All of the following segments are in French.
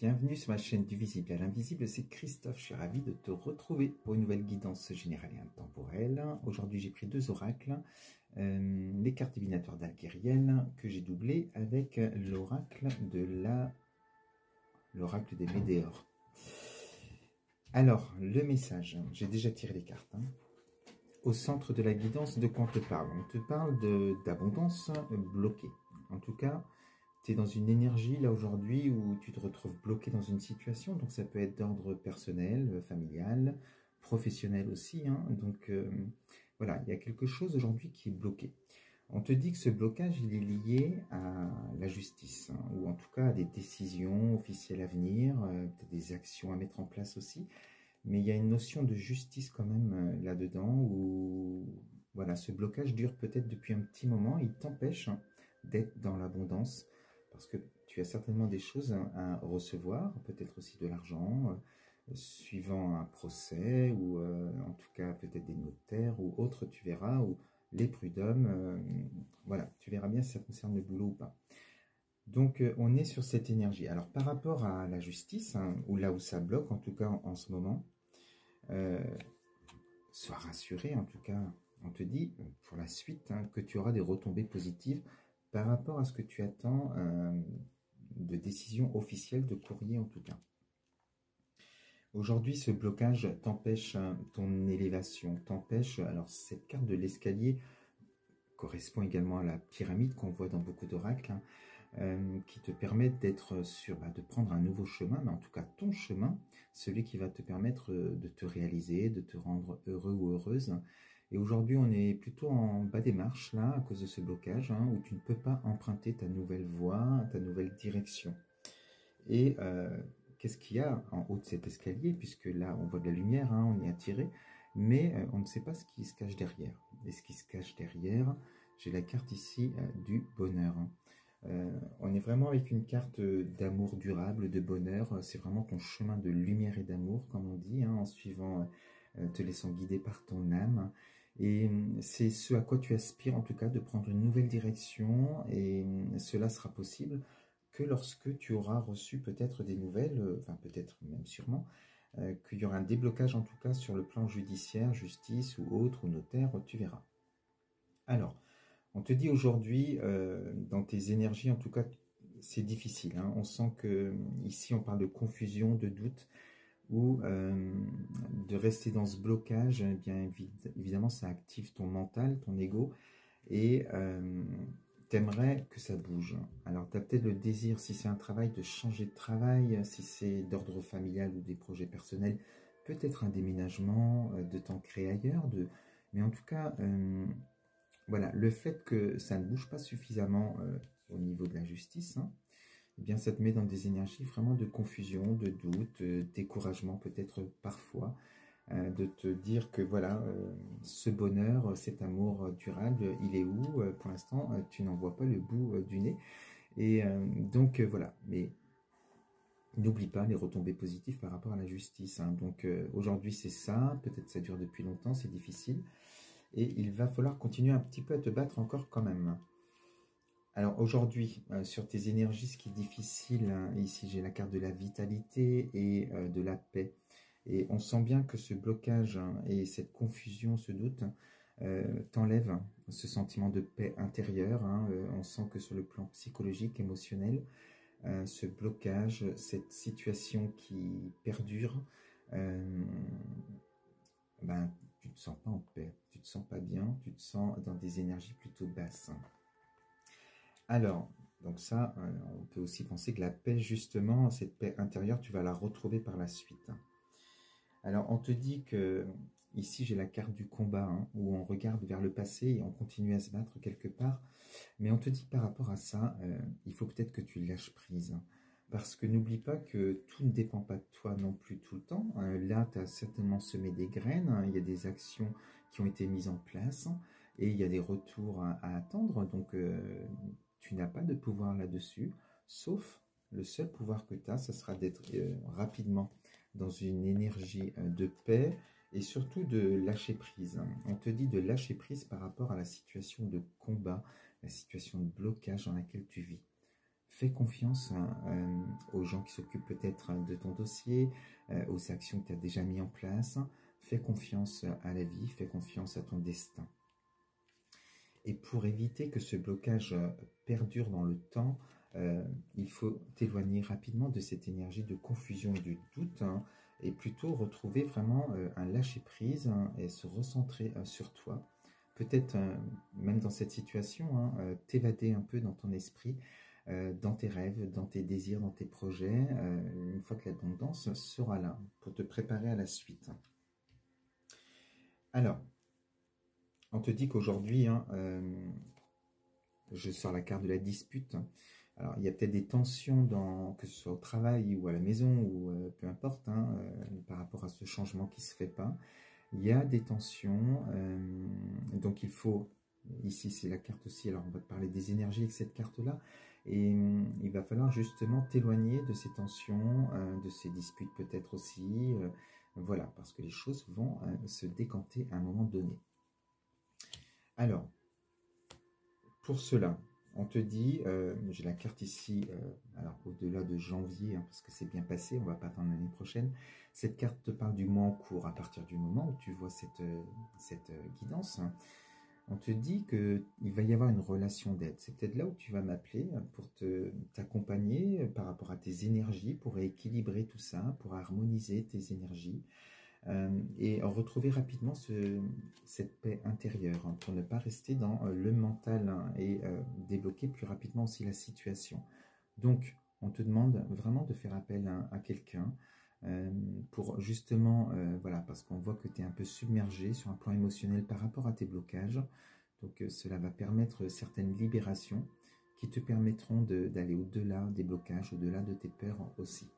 bienvenue sur ma chaîne du visible à l'invisible, c'est Christophe, je suis ravi de te retrouver pour une nouvelle guidance générale et intemporelle. Aujourd'hui j'ai pris deux oracles, les cartes divinatoires d'Algérienne que j'ai doublées avec l'oracle des Médéors. Alors, le message, j'ai déjà tiré les cartes. Au centre de la guidance, de quoi on te parle? On te parle d'abondance bloquée. En tout cas, tu es dans une énergie là aujourd'hui où tu te retrouves bloqué dans une situation. Donc ça peut être d'ordre personnel, familial, professionnel aussi. Donc voilà, il y a quelque chose aujourd'hui qui est bloqué. On te dit que ce blocage, il est lié à la justice, ou en tout cas à des décisions officielles à venir, peut-être des actions à mettre en place aussi. Mais il y a une notion de justice quand même là-dedans, où voilà, ce blocage dure peut-être depuis un petit moment, il t'empêche d'être dans l'abondance, parce que tu as certainement des choses à recevoir, peut-être aussi de l'argent, suivant un procès, ou en tout cas peut-être des notaires, ou autres, tu verras, ou les prud'hommes, voilà, tu verras bien si ça concerne le boulot ou pas. Donc, on est sur cette énergie. Alors, par rapport à la justice, ou là où ça bloque, en tout cas en ce moment, sois rassuré, en tout cas, on te dit pour la suite que tu auras des retombées positives par rapport à ce que tu attends de décision officielle, de courrier en tout cas. Aujourd'hui, ce blocage t'empêche ton élévation, t'empêche, alors cette carte de l'escalier correspond également à la pyramide qu'on voit dans beaucoup d'oracles, qui te permet d'être sur, de prendre un nouveau chemin, mais en tout cas ton chemin, celui qui va te permettre de te réaliser, de te rendre heureux ou heureuse. Et aujourd'hui, on est plutôt en bas des marches, là, à cause de ce blocage, où tu ne peux pas emprunter ta nouvelle voie, ta nouvelle direction. Et qu'est-ce qu'il y a en haut de cet escalier, puisque là, on voit de la lumière, on est attiré, mais on ne sait pas ce qui se cache derrière. Et ce qui se cache derrière, j'ai la carte ici du bonheur. On est vraiment avec une carte d'amour durable, de bonheur. C'est vraiment ton chemin de lumière et d'amour, comme on dit, en suivant, te laissant guider par ton âme. Et c'est ce à quoi tu aspires, en tout cas, de prendre une nouvelle direction. Et cela sera possible que lorsque tu auras reçu peut-être des nouvelles, enfin peut-être même sûrement, qu'il y aura un déblocage, en tout cas, sur le plan judiciaire, justice ou autre, ou notaire, tu verras. Alors, on te dit aujourd'hui, dans tes énergies, en tout cas, c'est difficile. On sent que ici, on parle de confusion, de doute, ou de rester dans ce blocage. Eh bien, évidemment, ça active ton mental, ton ego, et t'aimerais que ça bouge. Alors, tu as peut-être le désir, si c'est un travail, de changer de travail, si c'est d'ordre familial ou des projets personnels, peut-être un déménagement, de t'ancrer ailleurs, mais en tout cas... voilà, le fait que ça ne bouge pas suffisamment au niveau de la justice, eh bien ça te met dans des énergies vraiment de confusion, de doute, découragement peut-être parfois, de te dire que voilà, ce bonheur, cet amour durable, il est où? Pour l'instant, tu n'en vois pas le bout du nez. Et donc voilà, mais n'oublie pas les retombées positives par rapport à la justice. Donc aujourd'hui c'est ça, peut-être ça dure depuis longtemps, c'est difficile. Et il va falloir continuer un petit peu à te battre encore quand même. Alors aujourd'hui, sur tes énergies, ce qui est difficile, ici j'ai la carte de la vitalité et de la paix. Et on sent bien que ce blocage et cette confusion, ce doute, t'enlève ce sentiment de paix intérieure. On sent que sur le plan psychologique, émotionnel, ce blocage, cette situation qui perdure, tu ne te sens pas en paix, tu ne te sens pas bien, tu te sens dans des énergies plutôt basses. Alors, donc ça, on peut aussi penser que la paix, justement, cette paix intérieure, tu vas la retrouver par la suite. Alors, on te dit que, ici, j'ai la carte du combat, où on regarde vers le passé et on continue à se battre quelque part. Mais on te dit par rapport à ça, il faut peut-être que tu lâches prise. Parce que n'oublie pas que tout ne dépend pas de toi non plus tout le temps. Là, tu as certainement semé des graines, il y a des actions qui ont été mises en place et il y a des retours à attendre. Donc, tu n'as pas de pouvoir là-dessus, sauf le seul pouvoir que tu as, ce sera d'être rapidement dans une énergie de paix et surtout de lâcher prise. On te dit de lâcher prise par rapport à la situation de combat, la situation de blocage dans laquelle tu vis. Fais confiance aux gens qui s'occupent peut-être de ton dossier, aux actions que tu as déjà mis en place. Fais confiance à la vie, fais confiance à ton destin. Et pour éviter que ce blocage perdure dans le temps, il faut t'éloigner rapidement de cette énergie de confusion et de doute, et plutôt retrouver vraiment un lâcher-prise et se recentrer sur toi. Peut-être même dans cette situation, t'évader un peu dans ton esprit, dans tes rêves, dans tes désirs, dans tes projets, une fois que l'abondance sera là, pour te préparer à la suite. Alors, on te dit qu'aujourd'hui, je sors la carte de la dispute. Alors, il y a peut-être des tensions, que ce soit au travail ou à la maison, ou peu importe, par rapport à ce changement qui ne se fait pas. Il y a des tensions, donc il faut, ici c'est la carte aussi, alors on va te parler des énergies avec cette carte-là, et il va falloir justement t'éloigner de ces tensions, de ces disputes peut-être aussi, voilà, parce que les choses vont se décanter à un moment donné. Alors, pour cela, on te dit, j'ai la carte ici, alors au-delà de janvier, parce que c'est bien passé, on ne va pas attendre l'année prochaine. Cette carte te parle du mois en cours. À partir du moment où tu vois cette guidance, on te dit qu'il va y avoir une relation d'aide. C'est peut-être là où tu vas m'appeler pour t'accompagner par rapport à tes énergies, pour équilibrer tout ça, pour harmoniser tes énergies. Et retrouver rapidement cette paix intérieure, pour ne pas rester dans le mental, et débloquer plus rapidement aussi la situation. Donc, on te demande vraiment de faire appel à quelqu'un pour justement, voilà, parce qu'on voit que tu es un peu submergé sur un plan émotionnel par rapport à tes blocages. Donc, cela va permettre certaines libérations qui te permettront d'aller au-delà des blocages, au-delà de tes peurs aussi.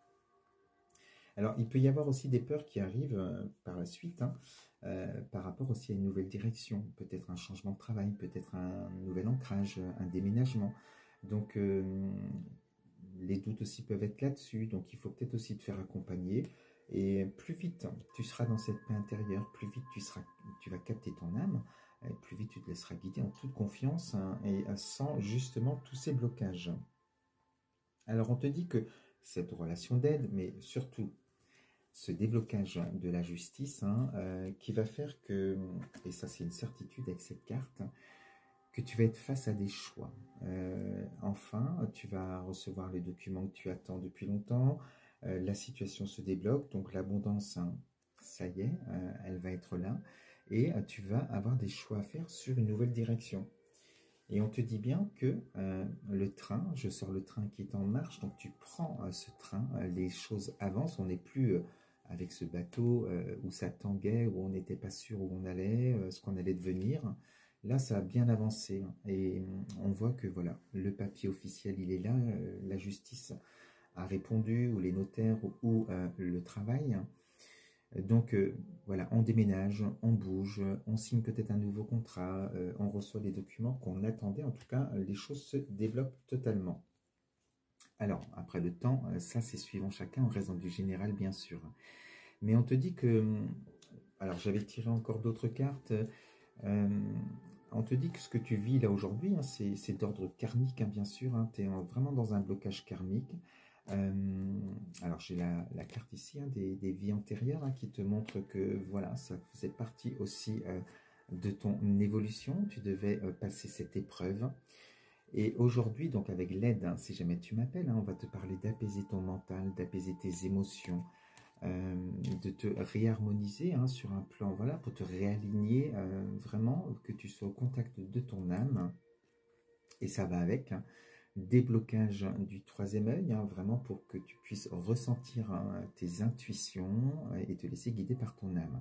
Alors, il peut y avoir aussi des peurs qui arrivent par la suite, par rapport aussi à une nouvelle direction, peut-être un changement de travail, peut-être un nouvel ancrage, un déménagement. Donc, les doutes aussi peuvent être là-dessus, donc il faut peut-être aussi te faire accompagner. Et plus vite tu seras dans cette paix intérieure, plus vite tu vas capter ton âme, et plus vite tu te laisseras guider en toute confiance, et sans justement tous ces blocages. Alors, on te dit que cette relation d'aide, mais surtout ce déblocage de la justice, qui va faire que, et ça c'est une certitude avec cette carte, que tu vas être face à des choix. Enfin, tu vas recevoir les documents que tu attends depuis longtemps, la situation se débloque, donc l'abondance, ça y est, elle va être là, et tu vas avoir des choix à faire sur une nouvelle direction. Et on te dit bien que le train, je sors le train qui est en marche, donc tu prends ce train, les choses avancent, on n'est plus avec ce bateau où ça tanguait, où on n'était pas sûr où on allait, ce qu'on allait devenir. Là, ça a bien avancé, et on voit que voilà, le papier officiel, il est là, la justice a répondu, ou les notaires, ou le travail. Donc voilà, on déménage, on bouge, on signe peut-être un nouveau contrat, on reçoit les documents qu'on attendait. En tout cas, les choses se développent totalement. Alors, après le temps, ça c'est suivant chacun, en raison du général bien sûr. Mais on te dit que, alors j'avais tiré encore d'autres cartes, on te dit que ce que tu vis là aujourd'hui, c'est d'ordre karmique, bien sûr, tu es vraiment dans un blocage karmique. Alors j'ai la carte ici, des vies antérieures, qui te montre que voilà, ça faisait partie aussi de ton évolution, tu devais passer cette épreuve. Et aujourd'hui, donc avec l'aide, si jamais tu m'appelles, on va te parler d'apaiser ton mental, d'apaiser tes émotions, de te réharmoniser sur un plan, voilà, pour te réaligner, vraiment, que tu sois au contact de ton âme. Et ça va avec déblocage du troisième œil, vraiment pour que tu puisses ressentir tes intuitions et te laisser guider par ton âme.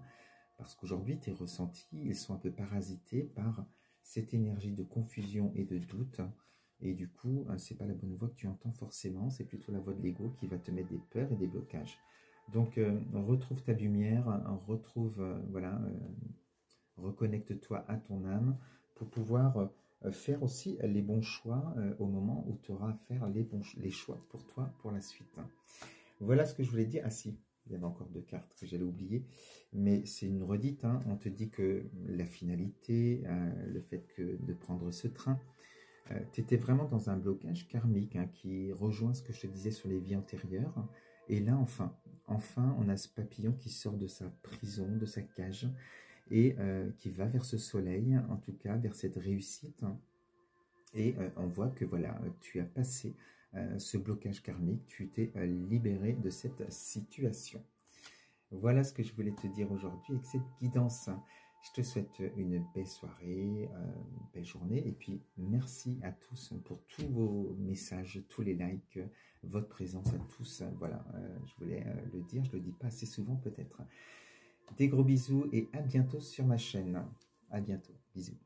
Parce qu'aujourd'hui, tes ressentis, ils sont un peu parasités par cette énergie de confusion et de doute. Et du coup, c'est pas la bonne voix que tu entends forcément, c'est plutôt la voix de l'ego qui va te mettre des peurs et des blocages. Donc, retrouve ta lumière, reconnecte-toi à ton âme pour pouvoir faire aussi les bons choix au moment où tu auras à faire les choix pour toi, pour la suite. Voilà ce que je voulais dire. Ah si, il y avait encore deux cartes que j'allais oublier, mais c'est une redite. On te dit que la finalité, le fait de prendre ce train, Tu étais vraiment dans un blocage karmique hein, qui rejoint ce que je te disais sur les vies antérieures. Et là, enfin, on a ce papillon qui sort de sa prison, de sa cage, et qui va vers ce soleil, en tout cas vers cette réussite. Et on voit que voilà, tu as passé ce blocage karmique, tu t'es libéré de cette situation. Voilà ce que je voulais te dire aujourd'hui avec cette guidance. Je te souhaite une belle soirée, une belle journée. Et puis, merci à tous pour tous vos messages, tous les likes, votre présence à tous. Voilà, je voulais le dire, je ne le dis pas assez souvent peut-être. Des gros bisous et à bientôt sur ma chaîne. À bientôt, bisous.